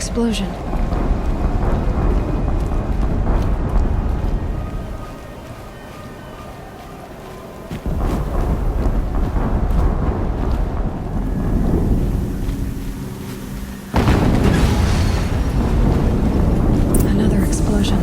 explosion. Another explosion.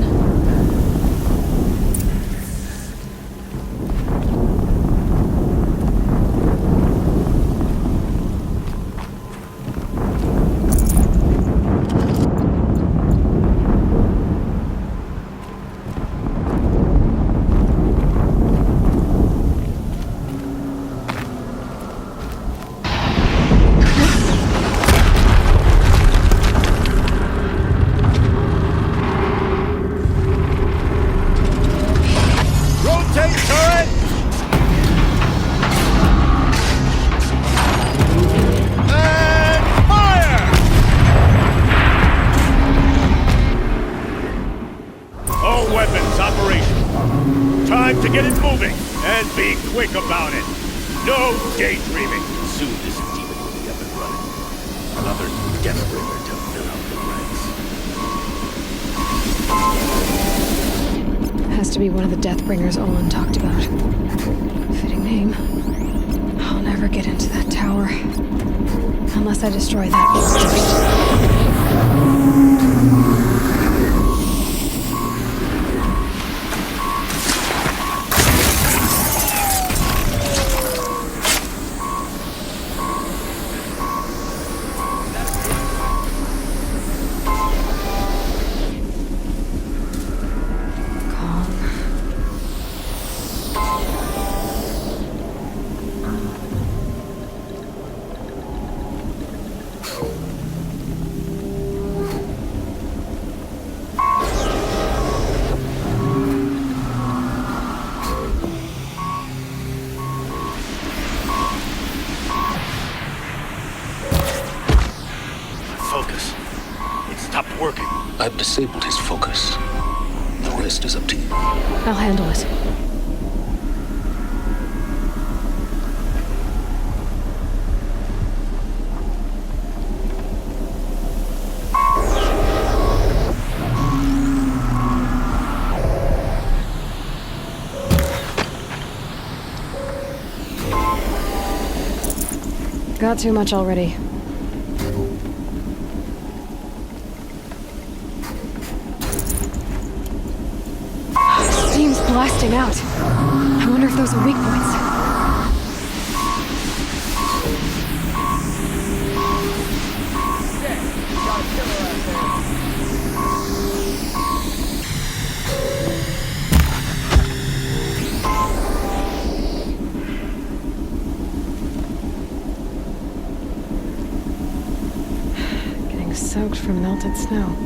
Rotate turret! And fire! All weapons operational. Time to get it moving, and be quick about it. No daydreaming. Soon this demon will be up and running. Another Deathbringer to fill out the ranks. Has to be one of the Deathbringers Olin talked about. Fitting name. I'll never get into that tower. Unless I destroy that first. Focus. It stopped working. I've disabled his focus. The rest is up to you. I'll handle it. Got too much already. Steam's blasting out. I wonder if those are weak points. Getting soaked from melted snow.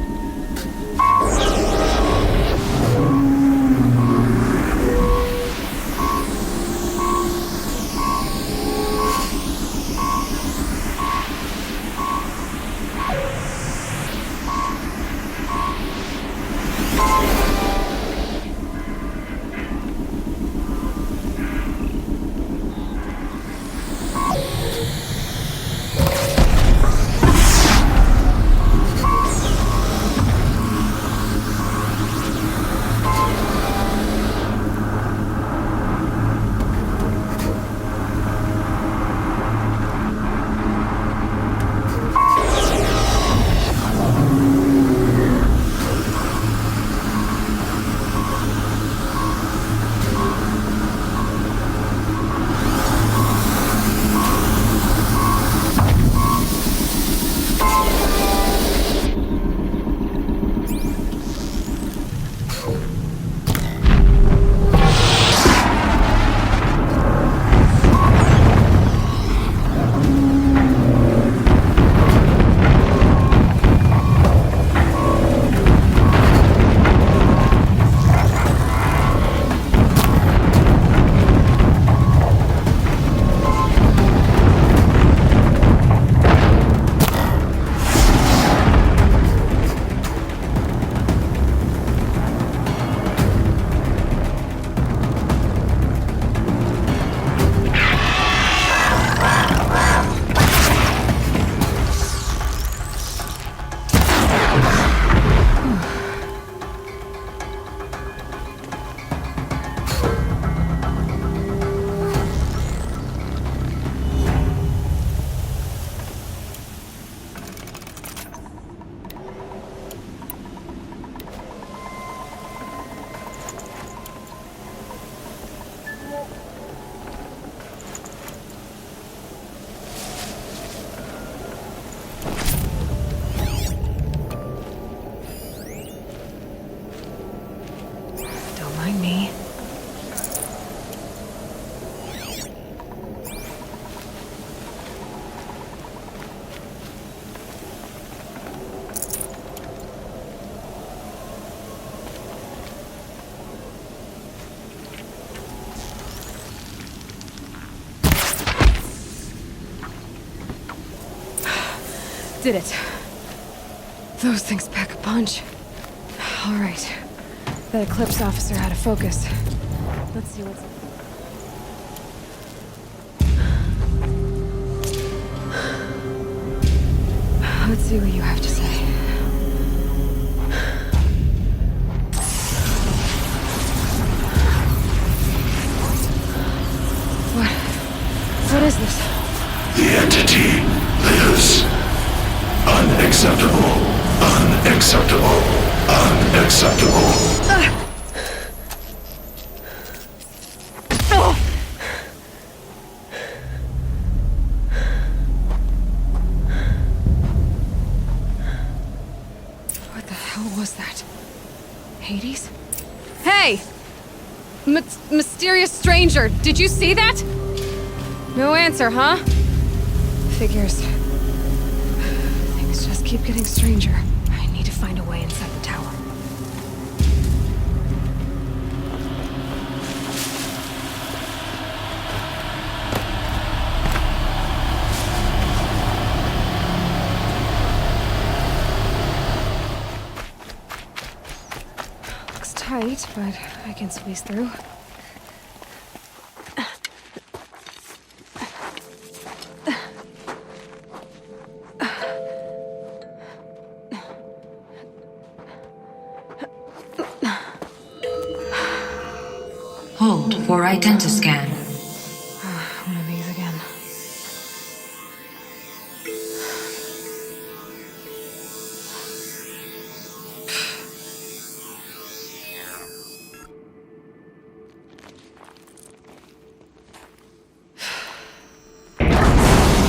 Did it. Those things pack a punch. All right. That Eclipse officer had a focus. Let's see what's... Let's see what you have to say. What is this? The entity lives. Unacceptable. Unacceptable. Unacceptable. What the hell was that? Hades? Hey! Mysterious stranger, did you see that? No answer, huh? Figures. Things just keep getting stranger. I need to find a way inside the tower. Looks tight, but I can squeeze through. Hold for identiscan. One of these again.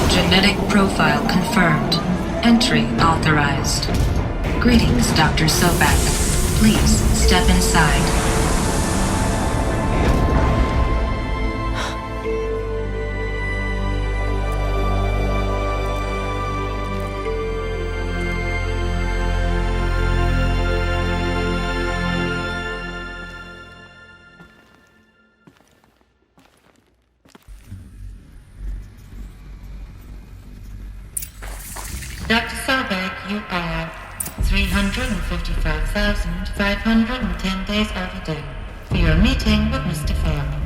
Genetic profile confirmed. Entry authorized. Greetings, Dr. Sobek. Please step inside. Dr. Sobek, you are 355,510 days overdue for your meeting with Mr. Farrell.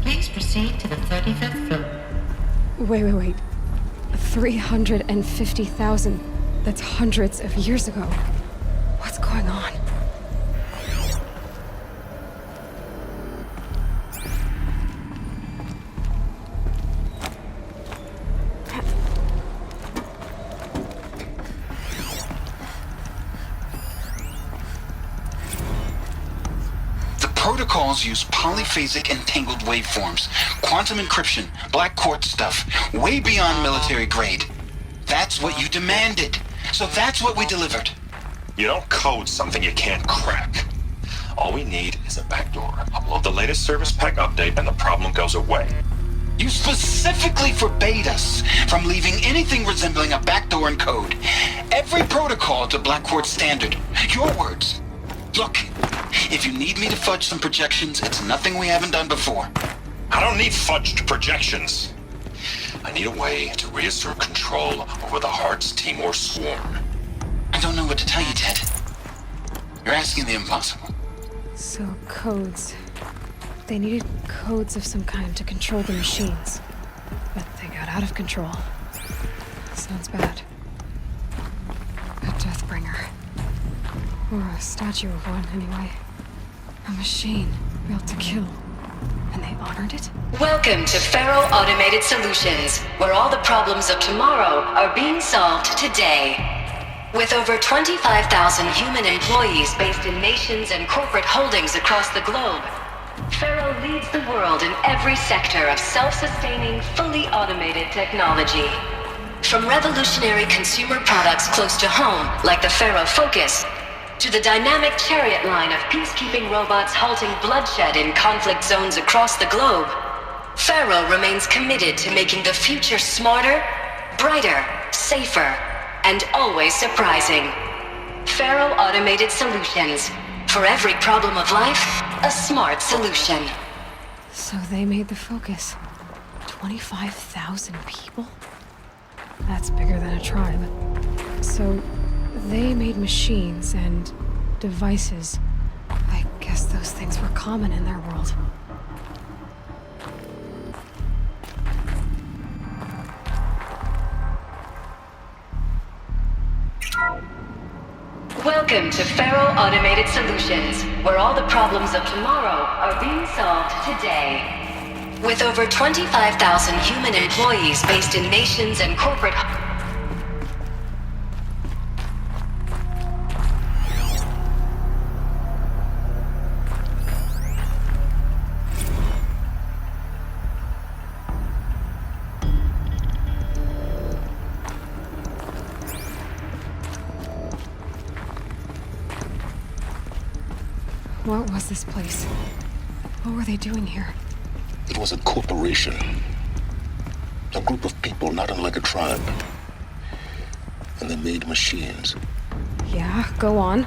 Please proceed to the 35th floor. Wait. 350,000. That's hundreds of years ago. What's going on? Protocols use polyphasic entangled waveforms, quantum encryption, black quartz stuff, way beyond military grade. That's what you demanded. So that's what we delivered. You don't code something you can't crack. All we need is a backdoor. Upload the latest service pack update and the problem goes away. You specifically forbade us from leaving anything resembling a backdoor in code. Every protocol to Black Quartz standard. Your words. Look, if you need me to fudge some projections, it's nothing we haven't done before. I don't need fudged projections. I need a way to reassert control over the Hearts Timor swarm. I don't know what to tell you, Ted. You're asking the impossible. So, codes. They needed codes of some kind to control the machines. But they got out of control. Sounds bad. A Deathbringer. Or a statue of one, anyway. A machine built to kill. And they honored it? Welcome to Faro Automated Solutions, where all the problems of tomorrow are being solved today. With over 25,000 human employees based in nations and corporate holdings across the globe, Faro leads the world in every sector of self-sustaining, fully automated technology. From revolutionary consumer products close to home, like the Faro Focus, to the dynamic Chariot line of peacekeeping robots halting bloodshed in conflict zones across the globe, Faro remains committed to making the future smarter, brighter, safer, and always surprising. Faro Automated Solutions. For every problem of life, a smart solution. So they made the Focus. 25,000 people? That's bigger than a tribe. So, they made machines and devices. I guess those things were common in their world. Welcome to Faro Automated Solutions, where all the problems of tomorrow are being solved today. With over 25,000 human employees based in nations and corporate... What was this place? What were they doing here? It was a corporation. A group of people not unlike a tribe. And they made machines. Yeah, go on.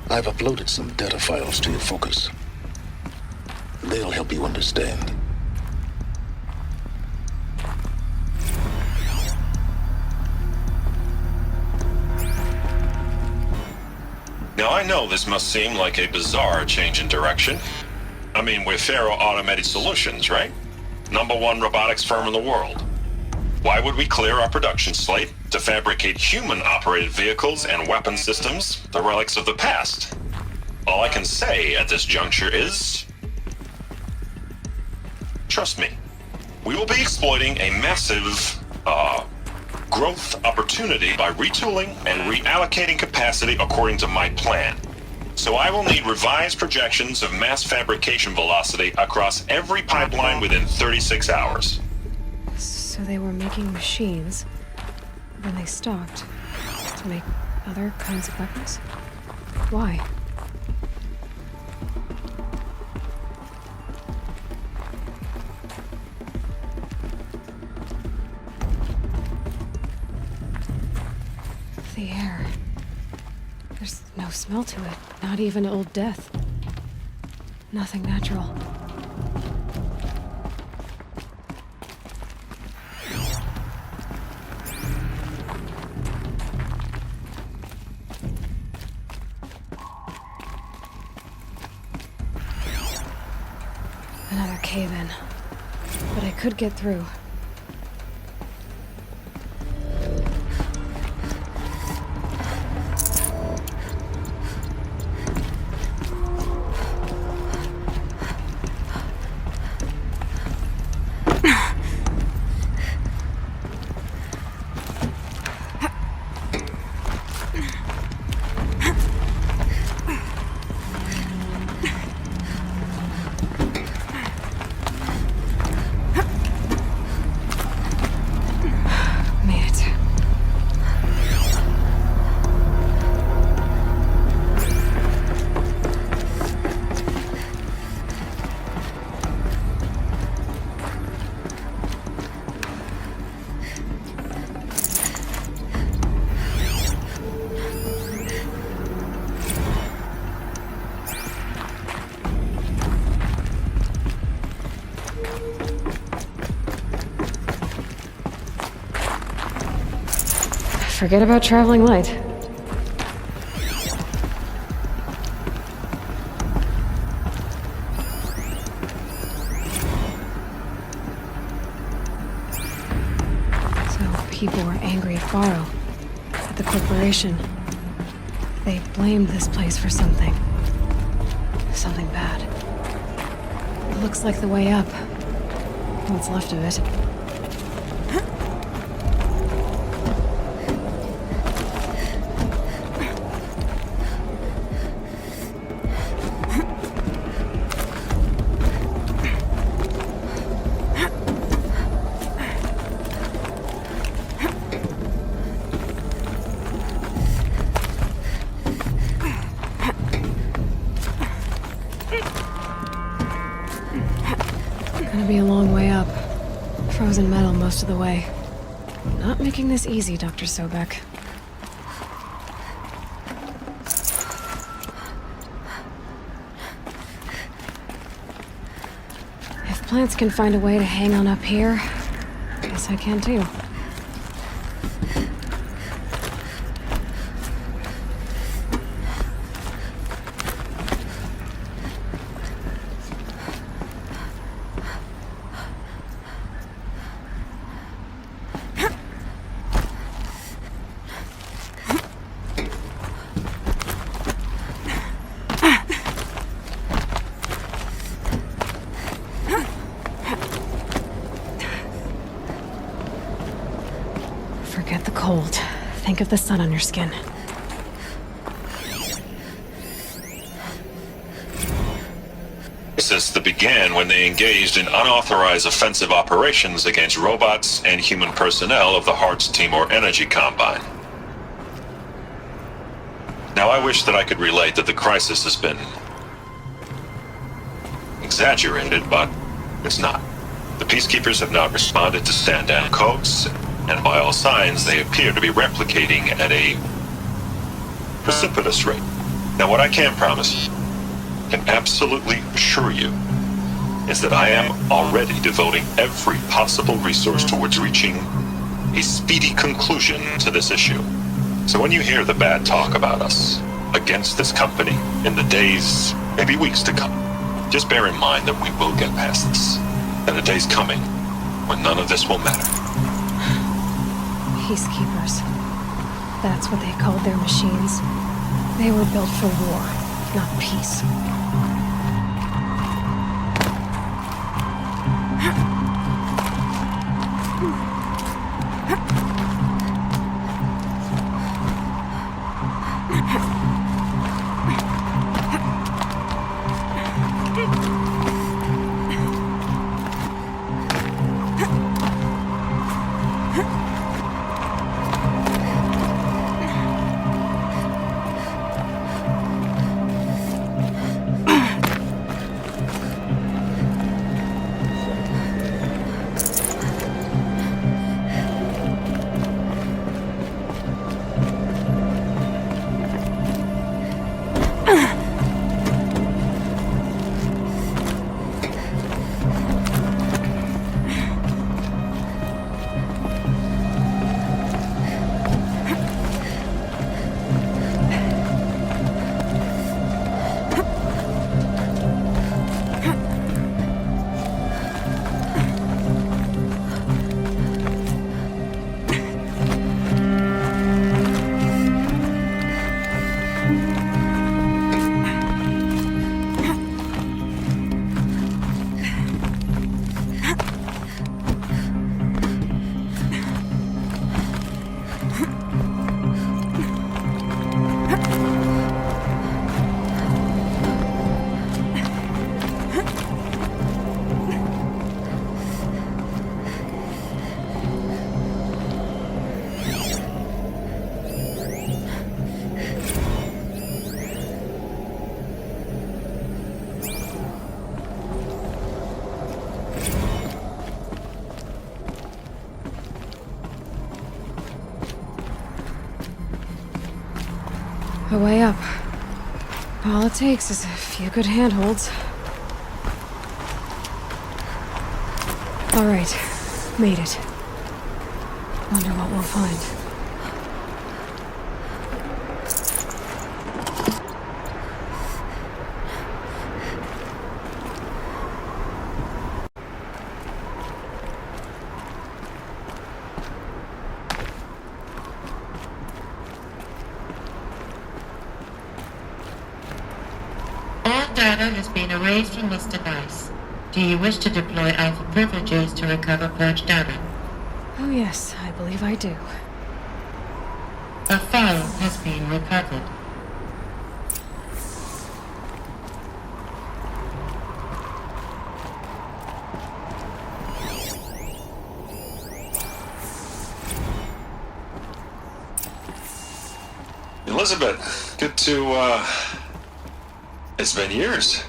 I've uploaded some data files to your focus. They'll help you understand. Now, I know this must seem like a bizarre change in direction. I mean, we're Faro Automated Solutions, right? #1 robotics firm in the world. Why would we clear our production slate to fabricate human-operated vehicles and weapon systems, the relics of the past? All I can say at this juncture is... trust me. We will be exploiting a massive, growth opportunity by retooling and reallocating capacity according to my plan. So I will need revised projections of mass fabrication velocity across every pipeline within 36 hours. So they were making machines. Then they stopped. To make other kinds of weapons? Why? The air. There's no smell to it. Not even old death. Nothing natural. Another cave-in. But I could get through. Forget about traveling light. So people were angry at Faro, at the corporation. They blamed this place for something. Something bad. It looks like the way up. What's left of it. Gonna be a long way up. Frozen metal most of the way. Not making this easy, Dr. Sobek. If plants can find a way to hang on up here, guess I can too. Forget the cold. Think of the sun on your skin. Since the began when they engaged in unauthorized offensive operations against robots and human personnel of the Hearts Timor Energy Combine. Now I wish that I could relate that the crisis has been exaggerated, but it's not. The Peacekeepers have not responded to stand-down codes, and by all signs they appear to be replicating at a precipitous rate. Now what I can promise, can absolutely assure you, is that I am already devoting every possible resource towards reaching a speedy conclusion to this issue. So when you hear the bad talk about us against this company in the days, maybe weeks to come, just bear in mind that we will get past this. And a day's coming when none of this will matter. Peacekeepers. That's what they called their machines. They were built for war, not peace. A way up. All it takes is a few good handholds. All right, made it. Wonder what we'll find. All data has been erased from this device. Do you wish to deploy Alpha privileges to recover purged data? Oh yes, I believe I do. A file has been recovered. Elizabeth, good to, it's been years.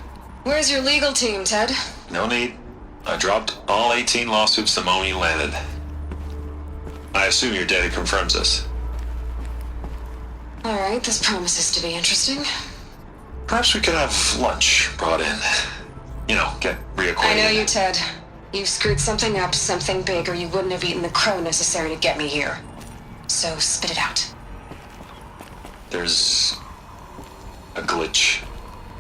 Where's your legal team, Ted? No need. I dropped all 18 lawsuits the moment you landed. I assume your data confirms this. Alright, this promises to be interesting. Perhaps we could have lunch brought in. You know, get reacquainted. I know you, Ted. You've screwed something up, something big, or you wouldn't have eaten the crow necessary to get me here. So, spit it out. There's a glitch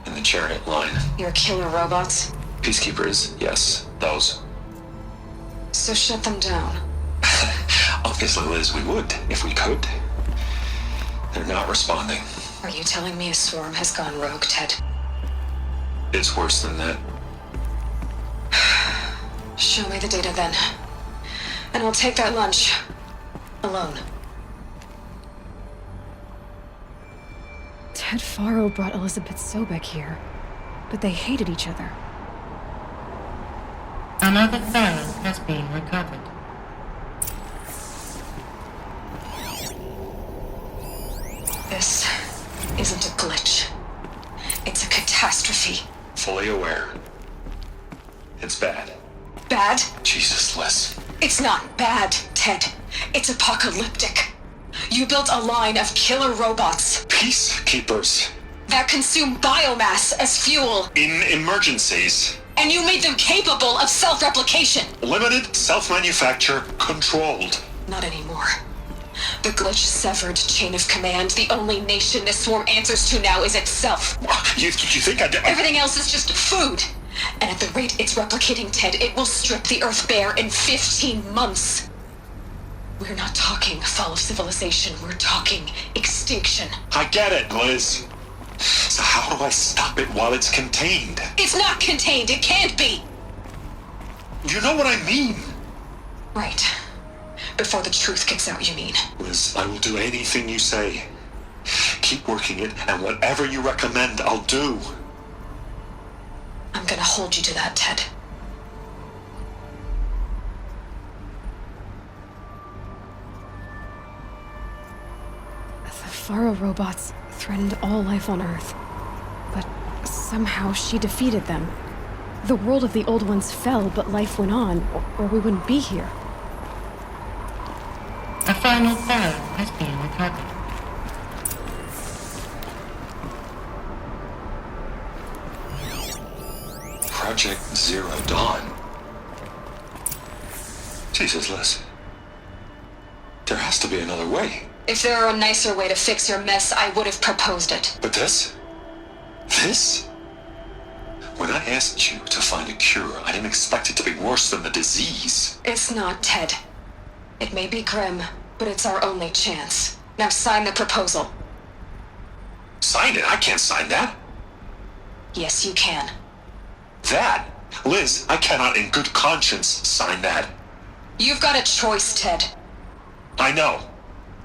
in the chariot line. Your killer robots? Peacekeepers, yes, those. So shut them down. Obviously, Liz, we would, if we could. They're not responding. Are you telling me a swarm has gone rogue, Ted? It's worse than that. Show me the data then. And I'll take that lunch. Alone. Ted Faro brought Elizabeth Sobek here, but they hated each other. Another phone has been recovered. This isn't a glitch. It's a catastrophe. Fully aware. It's bad. Bad? Jesus, Liz. It's not bad, Ted. It's apocalyptic. You built a line of killer robots Peacekeepers. that consume biomass as fuel, In emergencies. and you made them capable of self-replication. Limited, self-manufacture, controlled. Not anymore. The glitch severed chain of command. The only nation this swarm answers to now is itself. You think I did? Everything else is just food. And at the rate it's replicating, Ted, it will strip the Earth bare in 15 months. We're not talking fall of civilization. We're talking extinction. I get it, Liz. So how do I stop it while it's contained? It's not contained. It can't be. You know what I mean? Right. Before the truth gets out, you mean? Liz, I will do anything you say. Keep working it, and whatever you recommend, I'll do. I'm gonna hold you to that, Ted. The Faro robots threatened all life on Earth, but somehow she defeated them. The world of the old ones fell, but life went on, or we wouldn't be here. A final phone has been recovered. Project Zero Dawn. Jesus, Liz. There has to be another way. If there were a nicer way to fix your mess, I would have proposed it. But this? This? When I asked you to find a cure, I didn't expect it to be worse than the disease. It's not, Ted. It may be grim, but it's our only chance. Now sign the proposal. Sign it? I can't sign that. Yes, you can. That? Liz, I cannot in good conscience sign that. You've got a choice, Ted. I know.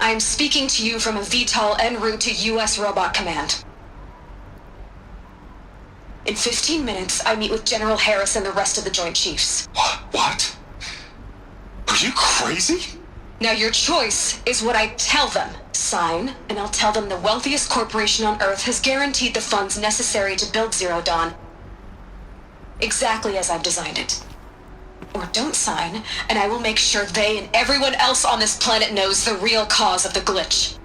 I am speaking to you from a VTOL en route to U.S. Robot Command. In 15 minutes, I meet with General Harris and the rest of the Joint Chiefs. What? Are you crazy? Now your choice is what I tell them. Sign, and I'll tell them the wealthiest corporation on Earth has guaranteed the funds necessary to build Zero Dawn. Exactly as I've designed it. Or don't sign, and I will make sure they and everyone else on this planet knows the real cause of the glitch.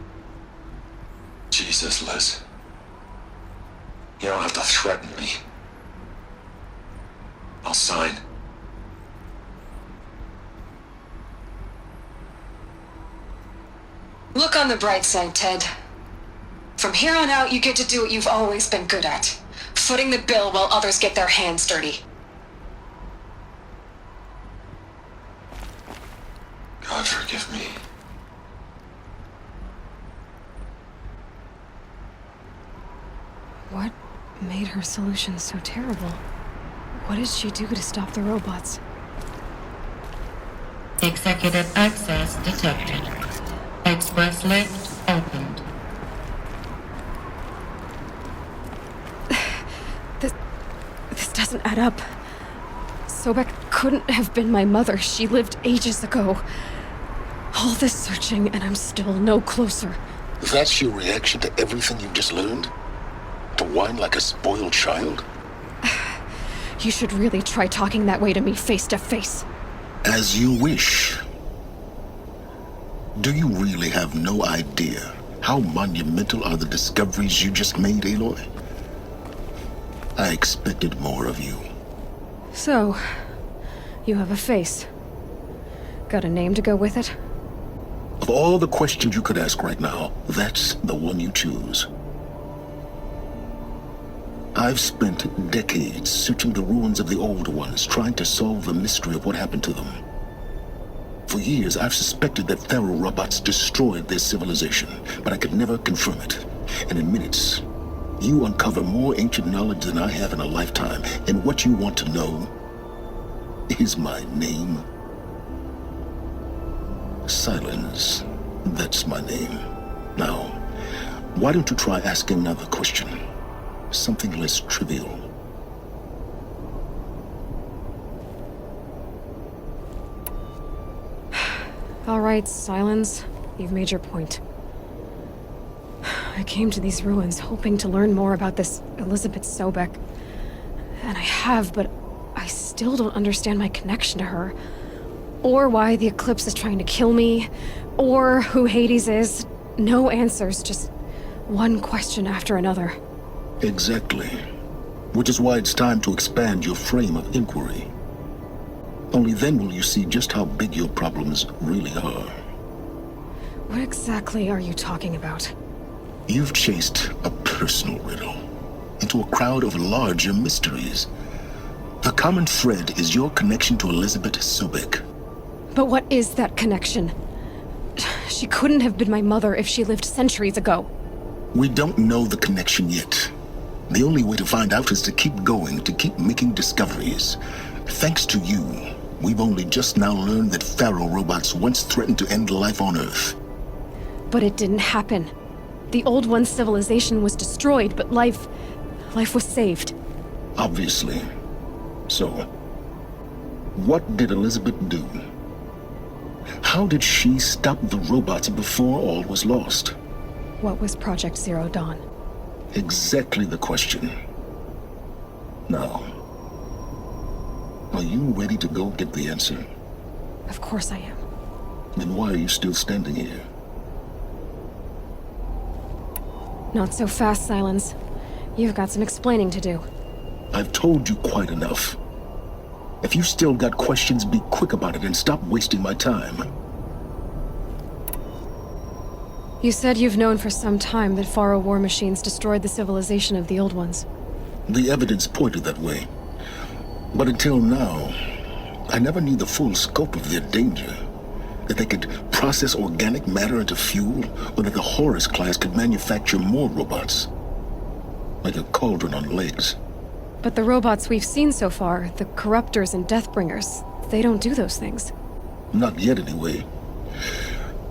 Jesus, Liz. You don't have to threaten me. I'll sign. Look on the bright side, Ted. From here on out, you get to do what you've always been good at. Footing the bill while others get their hands dirty. God forgive me. What made her solution so terrible? What did she do to stop the robots? Executive access detected. Express lift opened. This doesn't add up. Sobek couldn't have been my mother. She lived ages ago. All this searching, and I'm still no closer. That's your reaction to everything you've just learned? To whine like a spoiled child? You should really try talking that way to me face to face. As you wish. Do you really have no idea how monumental are the discoveries you just made, Aloy? I expected more of you. So, you have a face. Got a name to go with it? Of all the questions you could ask right now, that's the one you choose. I've spent decades searching the ruins of the old ones, trying to solve the mystery of what happened to them. For years, I've suspected that Faro robots destroyed their civilization, but I could never confirm it. And in minutes, you uncover more ancient knowledge than I have in a lifetime, and what you want to know is my name. Silence, that's my name. Now, Why don't you try asking another question? Something less trivial. All right, Silence. You've made your point. I came to these ruins hoping to learn more about this Elizabeth Sobek. And I have, but I still don't understand my connection to her. Or why the Eclipse is trying to kill me. Or who Hades is. No answers, just one question after another. Exactly. Which is why it's time to expand your frame of inquiry. Only then will you see just how big your problems really are. What exactly are you talking about? You've chased a personal riddle into a crowd of larger mysteries. The common thread is your connection to Elizabeth Sobek. But what is that connection? She couldn't have been my mother if she lived centuries ago. We don't know the connection yet. The only way to find out is to keep going, to keep making discoveries. Thanks to you, we've only just now learned that Pharaoh robots once threatened to end life on Earth. But it didn't happen. The Old One's civilization was destroyed, but life was saved. Obviously. So, what did Elizabeth do? How did she stop the robots before all was lost? What was Project Zero Dawn? Exactly the question. Now, are you ready to go get the answer? Of course I am. Then why are you still standing here? Not so fast, Silence. You've got some explaining to do. I've told you quite enough. If you've still got questions, be quick about it and stop wasting my time. You said you've known for some time that Pharaoh war machines destroyed the civilization of the Old Ones. The evidence pointed that way. But until now, I never knew the full scope of their danger. That they could process organic matter into fuel, or that the Horus class could manufacture more robots. Like a cauldron on legs. But the robots we've seen so far, the Corruptors and Deathbringers, they don't do those things. Not yet, anyway.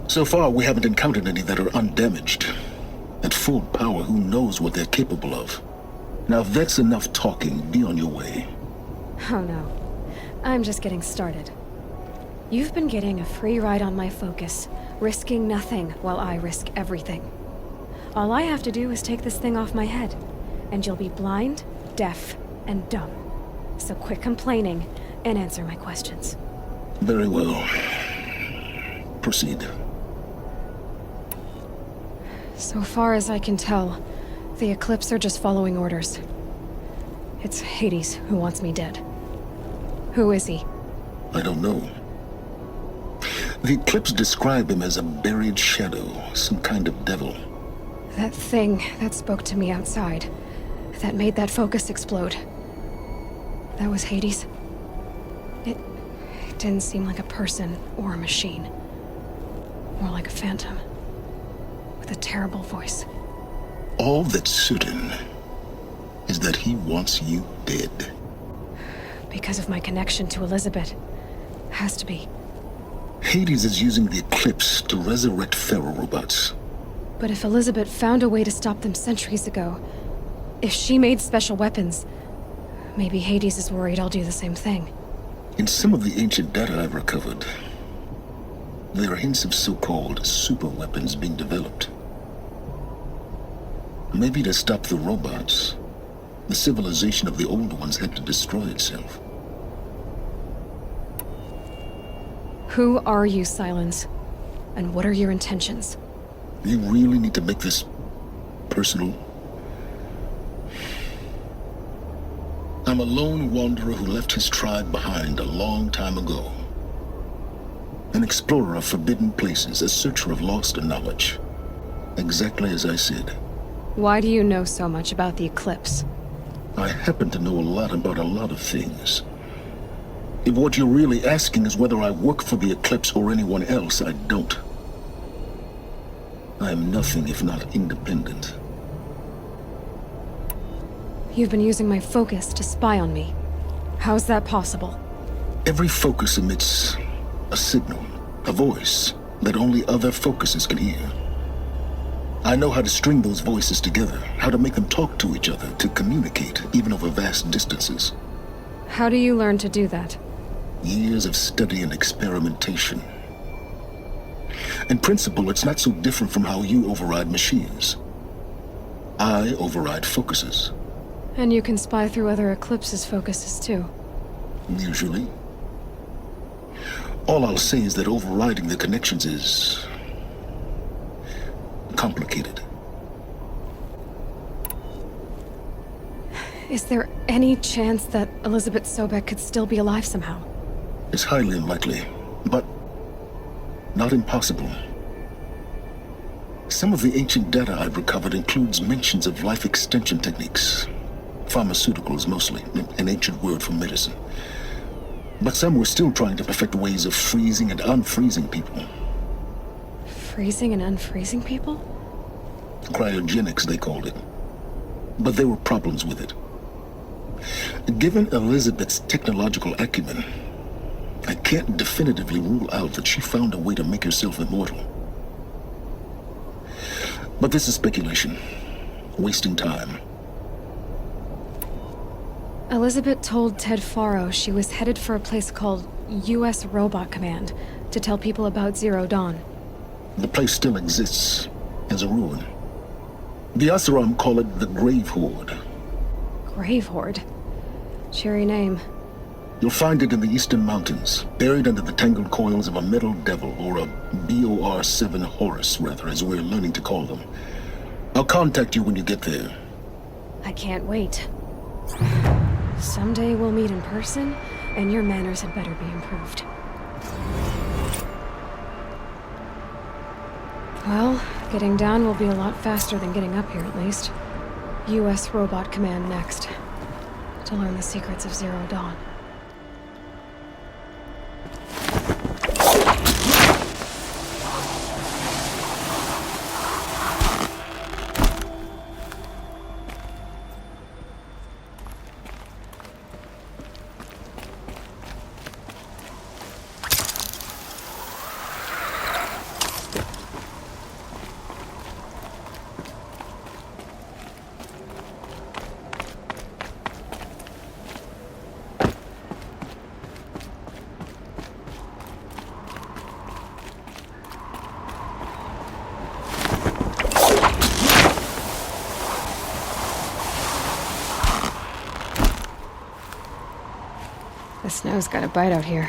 So far, we haven't encountered any that are undamaged. At full power, who knows what they're capable of? Now, if that's enough talking, be on your way. Oh no. I'm just getting started. You've been getting a free ride on my focus, risking nothing while I risk everything. All I have to do is take this thing off my head, and you'll be blind, deaf, and dumb. So quit complaining and answer my questions. Very well. Proceed. So far as I can tell, the Eclipse are just following orders. It's Hades who wants me dead. Who is he? I don't know. The Eclipse describe him as a buried shadow, some kind of devil. That thing that spoke to me outside, that made that focus explode. That was Hades. It didn't seem like a person or a machine. More like a phantom. With a terrible voice. All that's certain is that he wants you dead. Because of my connection to Elizabeth. Has to be. Hades is using the Eclipse to resurrect Pharaoh robots. But if Elizabeth found a way to stop them centuries ago, if she made special weapons, maybe Hades is worried I'll do the same thing. In some of the ancient data I've recovered, there are hints of so-called super weapons being developed. Maybe to stop the robots, the civilization of the Old Ones had to destroy itself. Who are you, Silence? And what are your intentions? You really need to make this personal? I'm a lone wanderer who left his tribe behind a long time ago. An explorer of forbidden places, a searcher of lost knowledge. Exactly as I said. Why do you know so much about the Eclipse? I happen to know a lot about a lot of things. If what you're really asking is whether I work for the Eclipse or anyone else, I don't. I am nothing if not independent. You've been using my focus to spy on me. How's that possible? Every focus emits a signal, a voice that only other focuses can hear. I know how to string those voices together, how to make them talk to each other, to communicate, even over vast distances. How do you learn to do that? Years of study and experimentation. In principle, it's not so different from how you override machines. I override focuses. And you can spy through other Eclipse's focuses too. Usually. All I'll say is that overriding the connections is complicated. Is there any chance that Elizabeth Sobek could still be alive somehow? It's highly unlikely, but not impossible. Some of the ancient data I've recovered includes mentions of life extension techniques. Pharmaceuticals, mostly, an ancient word for medicine. But some were still trying to perfect ways of freezing and unfreezing people. Freezing and unfreezing people? Cryogenics, they called it. But there were problems with it. Given Elizabeth's technological acumen, I can't definitively rule out that she found a way to make herself immortal. But this is speculation. Wasting time. Elizabeth told Ted Faro she was headed for a place called U.S. Robot Command to tell people about Zero Dawn. The place still exists as a ruin. The Asaram call it the Grave Horde. Grave Horde? Cheery name. You'll find it in the Eastern Mountains, buried under the tangled coils of a metal devil, or a BOR-7 Horus, rather, as we're learning to call them. I'll contact you when you get there. I can't wait. Someday we'll meet in person, and your manners had better be improved. Well, getting down will be a lot faster than getting up here, at least. U.S. Robot Command next. To learn the secrets of Zero Dawn. The snow's got a bite out here.